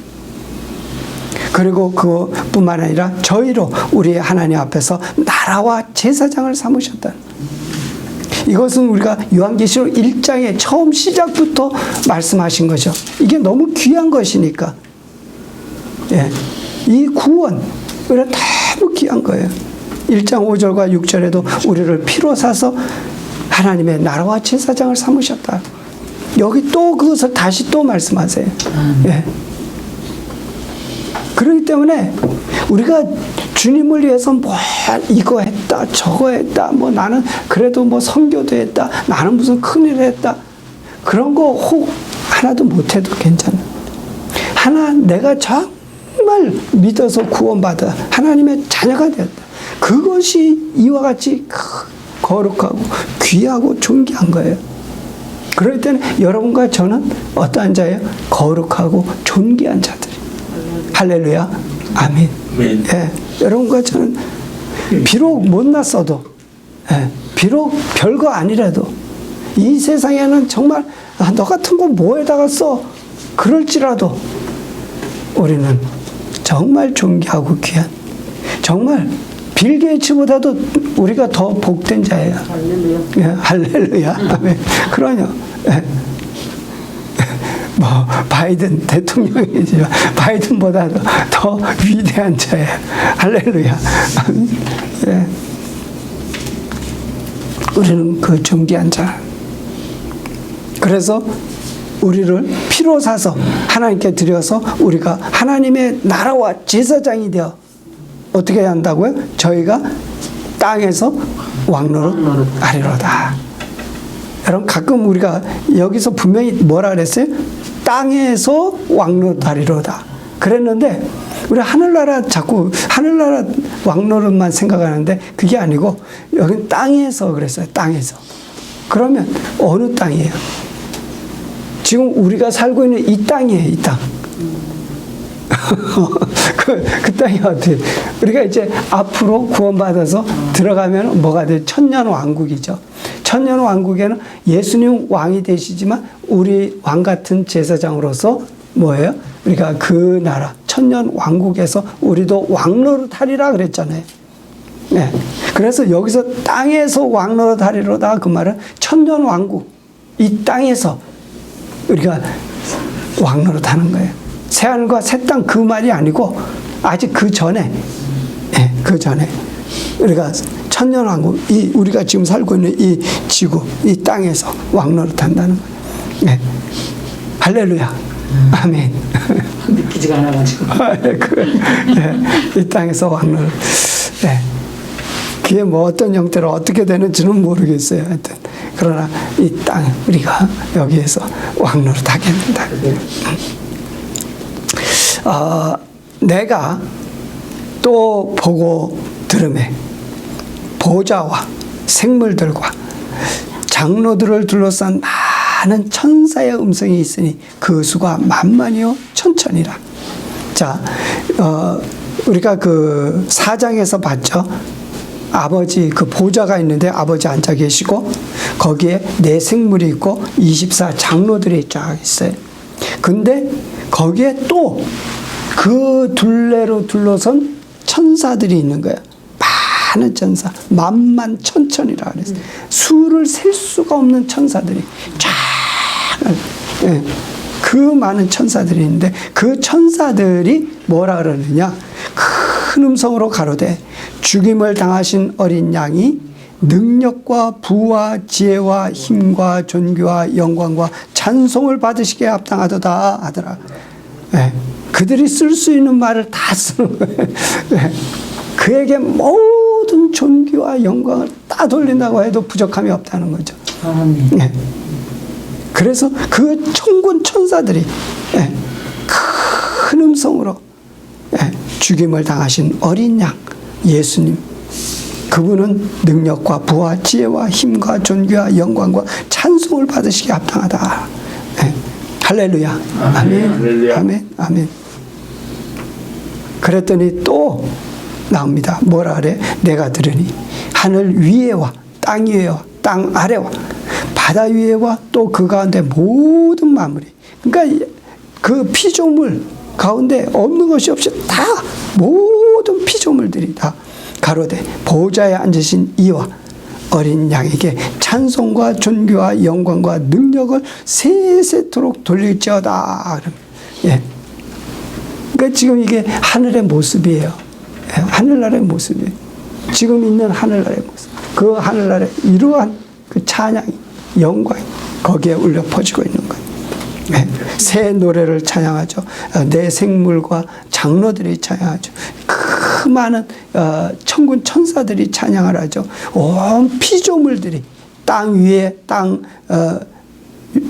Speaker 1: 그리고 그뿐만 아니라 저희로 우리의 하나님 앞에서 나라와 제사장을 삼으셨다. 이것은 우리가 요한계시록 1장의 처음 시작부터 말씀하신 거죠. 이게 너무 귀한 것이니까. 이 구원, 우리가 너무 귀한 거예요. 1장 5절과 6절에도 우리를 피로 사서 하나님의 나라와 제사장을 삼으셨다. 여기 또 그것을 다시 또 말씀하세요. 그렇기 때문에 우리가 주님을 위해서 뭐 이거 했다 저거 했다, 뭐 나는 그래도 뭐 선교도 했다, 나는 무슨 큰일 했다, 그런 거 혹 하나도 못해도 괜찮아. 하나 내가 정말 믿어서 구원받아 하나님의 자녀가 되었다. 그것이 이와 같이 거룩하고 귀하고 존귀한 거예요. 그럴 때는 여러분과 저는 어떠한 자예요? 거룩하고 존귀한 자들. 할렐루야. 아멘. 여러분과 저는 비록 못났어도, 비록 별거 아니라도 이 세상에는 정말 너 같은 거 뭐에다가 써? 그럴지라도 우리는 정말 존귀하고 귀한, 정말 빌 게이츠보다도 우리가 더 복된 자예요. 할렐루야. 할렐루야. 아멘. 그러냐. 뭐 바이든 대통령이지만 바이든보다도 더 위대한 자예요. 할렐루야. 우리는 그 존귀한 자. 그래서 우리를 피로 사서 하나님께 드려서 우리가 하나님의 나라와 제사장이 되어 어떻게 해야 한다고요? 저희가 땅에서 왕노릇 하리로다. 여러분 가끔 우리가 여기서 분명히 뭐라 그랬어요? 땅에서 왕노릇 하리로다. 그랬는데 우리 하늘나라 자꾸 하늘나라 왕노릇만 생각하는데 그게 아니고 여긴 땅에서 그랬어요. 땅에서. 그러면 어느 땅이에요? 지금 우리가 살고 있는 이 땅이에요. 이 땅. 그 땅이 어떻게 우리가 이제 앞으로 구원받아서 들어가면 뭐가 돼? 천년왕국이죠. 천년왕국에는 예수님 왕이 되시지만 우리 왕 같은 제사장으로서 뭐예요? 우리가 그 나라 천년왕국에서 우리도 왕노릇 하리라 그랬잖아요. 네. 그래서 여기서 땅에서 왕노릇 하리로다 그 말은 천년왕국 이 땅에서 우리가 왕노릇 하는 거예요. 새하늘과 새 땅 그 말이 아니고 아직 그 전에 그 전에 우리가 천년왕국 이 우리가 지금 살고 있는 이 지구 이 땅에서 왕노릇 한다는 거예요. 할렐루야. 아멘.
Speaker 2: 믿기지가 않아가지고.
Speaker 1: 이 땅에서 왕노릇. 그게 뭐 어떤 형태로 어떻게 되는지는 모르겠어요. 하여튼 그러나 이 땅 우리가 여기에서 왕노릇 하게 된다. 내가 또 보고 들음에 보좌와 생물들과 장로들을 둘러싼 많은 천사의 음성이 있으니 그 수가 만만이요 천천이라. 자, 우리가 그 4장에서 봤죠. 아버지 그 보좌가 있는데 아버지 앉아 계시고 거기에 네 생물이 있고 24 장로들이 쫙 있어요. 근데 거기에 또 그 둘레로 둘러선 천사들이 있는 거예요. 많은 천사, 만만 천천이라 그랬어요. 수를 셀 수가 없는 천사들이 쫙, 그 많은 천사들이 있는데 그 천사들이 뭐라 그러느냐? 큰 음성으로 가로되 죽임을 당하신 어린 양이 능력과 부와 지혜와 힘과 존귀와 영광과 찬송을 받으시기에 합당하도다 하더라. 그들이 쓸 수 있는 말을 다 쓰는 거예요. 그에게 모든 존귀와 영광을 다 돌린다고 해도 부족함이 없다는 거죠. 그래서 그 천군 천사들이 큰 음성으로 죽임을 당하신 어린 양 예수님, 그분은 능력과 부와 지혜와 힘과 존귀와 영광과 찬송을 받으시기에 합당하다. 할렐루야. 아멘.
Speaker 3: 할렐루야.
Speaker 1: 아멘. 아멘. 그랬더니 또 나옵니다. 뭐라 그래? 내가 들으니 하늘 위에와 땅 위에와 땅 아래와 바다 위에와 또 그 가운데 모든 만물이, 그러니까 그 피조물 가운데 없는 것이 없이 다 모든 피조물들이 다 가로되 보좌에 앉으신 이와 어린 양에게 찬송과 존귀와 영광과 능력을 세세토록 돌릴지어다. 그러니까 지금 이게 하늘의 모습이에요. 하늘나라의 모습이에요. 지금 있는 하늘나라의 모습. 그 하늘나라에 이러한 그 찬양이, 영광이 거기에 울려 퍼지고 있는 거예요. 새 노래를 찬양하죠. 내 생물과 장로들이 찬양하죠. 그 많은 천군 천사들이 찬양을 하죠. 온 피조물들이 땅 위에,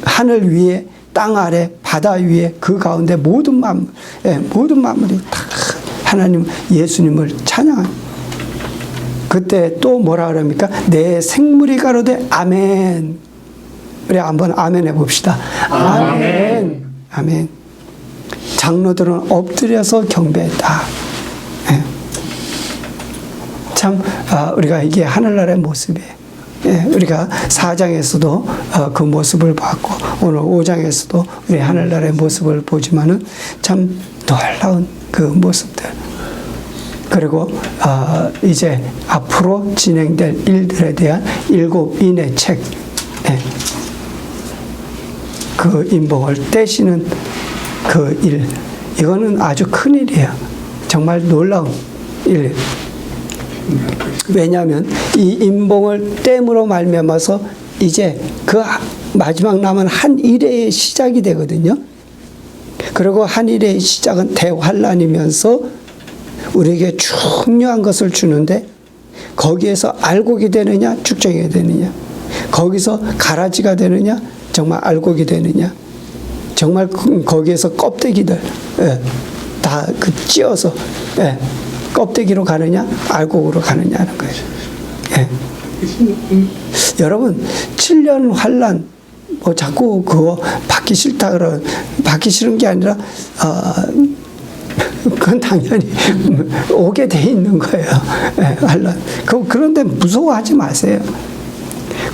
Speaker 1: 하늘 위에, 땅 아래, 바다 위에, 그 가운데 모든 만물, 모든 만물이 다 하나님, 예수님을 찬양하는. 그때 또 뭐라 그럽니까? 내 생물이 가로되 아멘. 우리 한번 아멘 해봅시다. 아멘. 아멘. 장로들은 엎드려서 경배했다. 참 우리가 이게 하늘나라의 모습이에요. 우리가 4장에서도 그 모습을 봤고 오늘 5장에서도 우리 하늘나라의 모습을 보지만은 참 놀라운 그 모습들. 그리고 이제 앞으로 진행될 일들에 대한 7인의 책, 그 인복을 떼시는 그 일, 이거는 아주 큰 일이에요. 정말 놀라운 일. 왜냐하면 이 인봉을 땜으로 말미암아서 이제 그 마지막 남은 한 일의 시작이 되거든요. 그리고 한 일의 시작은 대환란이면서 우리에게 중요한 것을 주는데 거기에서 알곡이 되느냐 죽정이가 되느냐, 거기서 가라지가 되느냐 정말 알곡이 되느냐, 정말 거기에서 껍데기들 다 그 찧어서 껍데기로 가느냐 알곡으로 가느냐 하는 거예요. 여러분 7년 환란 뭐 자꾸 그거 받기 싫다 그러 받기 싫은 게 아니라 그건 당연히 오게 돼 있는 거예요. 환란. 그런데 무서워하지 마세요.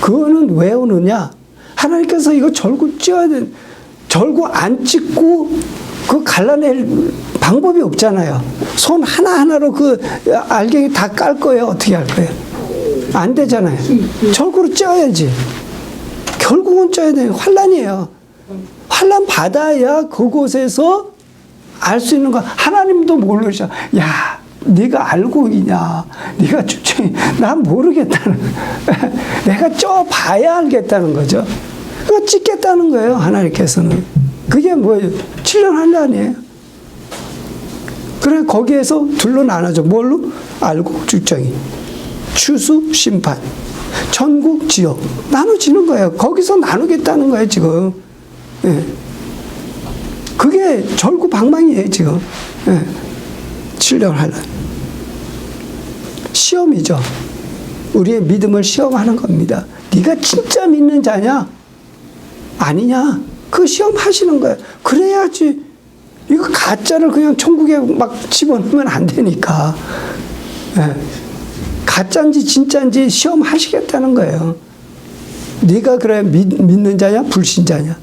Speaker 1: 그거는 왜 오느냐? 하나님께서 이거 절구 찌어야 돼. 절구 안 찢고 그 갈라낼 방법이 없잖아요. 손 하나하나로 그 알갱이 다 깔 거예요. 어떻게 할 거예요? 안 되잖아요. 절구로 쪄야지. 결국은 쪄야 돼요. 환란이에요. 환란 받아야 그곳에서 알 수 있는 거. 하나님도 모르셔. 야, 네가 알고 있냐? 네가 주체, 난 모르겠다는. 내가 쪄 봐야 알겠다는 거죠. 그거 찢겠다는 거예요. 하나님께서는. 그게 뭐예요? 7년 환란이에요. 그래 거기에서 둘로 나눠져. 뭘로? 알곡, 죽정이, 추수, 심판, 천국, 지옥 나눠지는 거예요. 거기서 나누겠다는 거예요 지금. 그게 절구방망이에요 지금. 7년 환란. 시험이죠. 우리의 믿음을 시험하는 겁니다. 네가 진짜 믿는 자냐? 아니냐? 그 시험하시는 거예요. 그래야지. 이거 가짜를 그냥 천국에 막 집어넣으면 안 되니까. 가짜인지 진짜인지 시험하시겠다는 거예요. 네가 그래 믿는 자냐 불신자냐.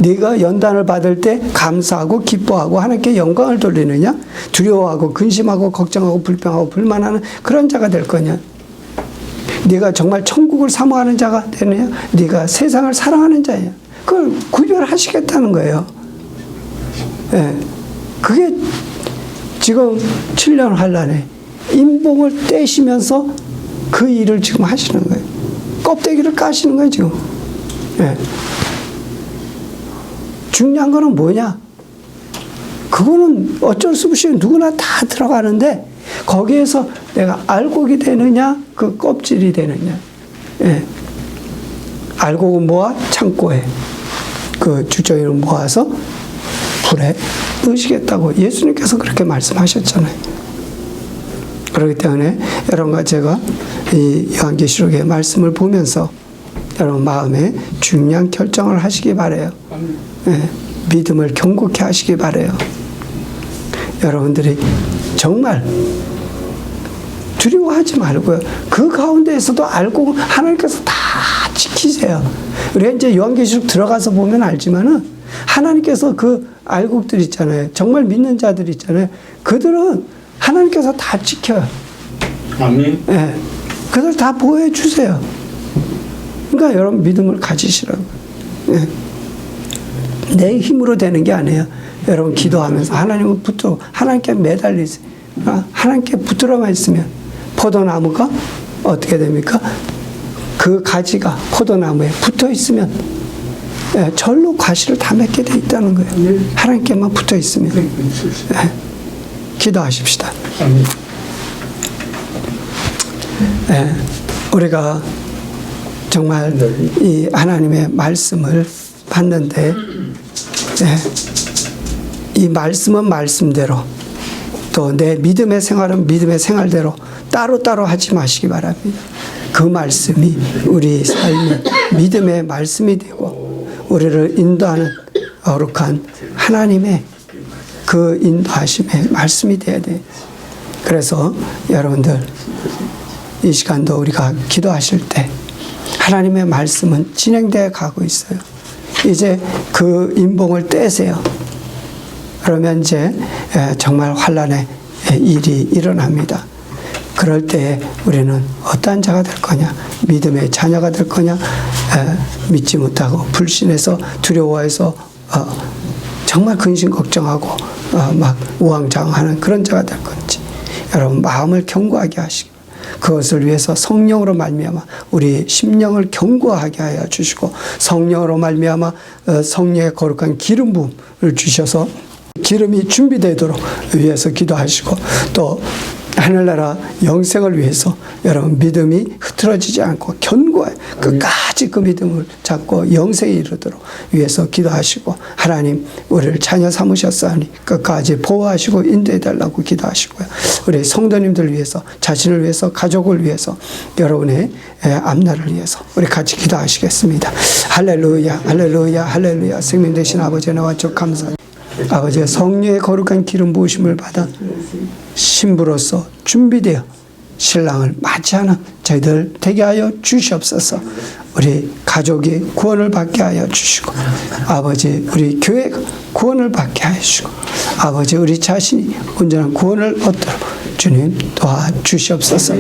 Speaker 1: 네가 연단을 받을 때 감사하고 기뻐하고 하나님께 영광을 돌리느냐, 두려워하고 근심하고 걱정하고 불평하고 불만하는 그런 자가 될 거냐. 네가 정말 천국을 사모하는 자가 되느냐, 네가 세상을 사랑하는 자냐. 그걸 구별하시겠다는 거예요. 그게 지금 7년 환란에 인봉을 떼시면서 그 일을 지금 하시는 거예요. 껍데기를 까시는 거예요 지금. 중요한 거는 뭐냐? 그거는 어쩔 수 없이 누구나 다 들어가는데 거기에서 내가 알곡이 되느냐 그 껍질이 되느냐. 알곡은 모아 창고에, 그 주정이는 모아서 불에 넣으시겠다고 예수님께서 그렇게 말씀하셨잖아요. 그렇기 때문에 여러분과 제가 이 요한계시록의 말씀을 보면서 여러분 마음에 중요한 결정을 하시기 바라요. 믿음을 견고케 하시기 바라요. 여러분들이 정말 두려워하지 말고요. 그 가운데에서도 알고 하나님께서 다 지키세요. 우리가 이제 요한계시록 들어가서 보면 알지만은 하나님께서 그 알곡들 있잖아요. 정말 믿는 자들 있잖아요. 그들은 하나님께서 다 지켜요.
Speaker 2: 아멘.
Speaker 1: 그들 다 보호해 주세요. 그러니까 여러분 믿음을 가지시라고. 내 힘으로 되는 게 아니에요. 여러분 기도하면서 하나님은 하나님께 매달리세요. 하나님께 붙들어만 있으면 포도나무가 어떻게 됩니까? 그 가지가 포도나무에 붙어 있으면 절로 과실을 다 맺게 돼 있다는 거예요. 하나님께만 붙어 있으면. 기도하십시다. 우리가 정말 이 하나님의 말씀을 받는데 이 말씀은 말씀대로 또 내 믿음의 생활은 믿음의 생활대로 따로따로 하지 마시기 바랍니다. 그 말씀이 우리 삶의 믿음의 말씀이 되고 우리를 인도하는 거룩한 하나님의 그 인도하심의 말씀이 돼야 돼요. 그래서 여러분들 이 시간도 우리가 기도하실 때 하나님의 말씀은 진행되어 가고 있어요. 이제 그 인봉을 떼세요. 그러면 이제 정말 환란의 일이 일어납니다. 그럴 때 우리는 어떠한 자가 될 거냐? 믿음의 자녀가 될 거냐? 믿지 못하고 불신해서 두려워해서 정말 근심 걱정하고 막 우왕좌왕하는 그런 자가 될 건지 여러분 마음을 견고하게 하시고 그것을 위해서 성령으로 말미암아 우리 심령을 견고하게 하여 주시고, 성령으로 말미암아 성령의 거룩한 기름 부음을 주셔서 기름이 준비되도록 위해서 기도하시고, 또 하늘나라 영생을 위해서 여러분 믿음이 흐트러지지 않고 견고해 끝까지 그 믿음을 잡고 영생에 이르도록 위해서 기도하시고, 하나님 우리를 자녀 삼으셨사오니 끝까지 보호하시고 인도해 달라고 기도하시고요. 우리 성도님들 위해서, 자신을 위해서, 가족을 위해서, 여러분의 앞날을 위해서 우리 같이 기도하시겠습니다. 할렐루야, 할렐루야, 할렐루야. 생명 되신 아버지 나와 주 감사합니다. 아버지의 성령의 거룩한 기름 부으심을 받아 신부로서 준비되어 신랑을 맞이하는 저희들 되게 하여 주시옵소서. 우리 가족이 구원을 받게 하여 주시고, 아버지 우리 교회가 구원을 받게 하여 주시고, 아버지 우리 자신이 온전한 구원을 얻도록 주님 도와주시옵소서.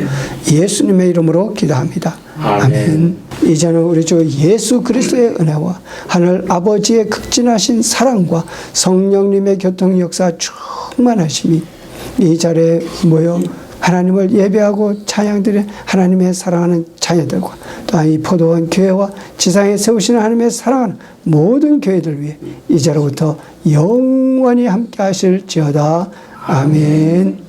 Speaker 1: 예수님의 이름으로 기도합니다. 아멘. 이제는 우리 주 예수 그리스도의 은혜와 하늘 아버지의 극진하신 사랑과 성령님의 교통 역사 충만하심이 이 자리에 모여 하나님을 예배하고 찬양드려 하나님의 사랑하는 자녀들과 또한 이 포도원 교회와 지상에 세우시는 하나님의 사랑하는 모든 교회들 위해 이제로부터 영원히 함께 하실지어다. 아멘.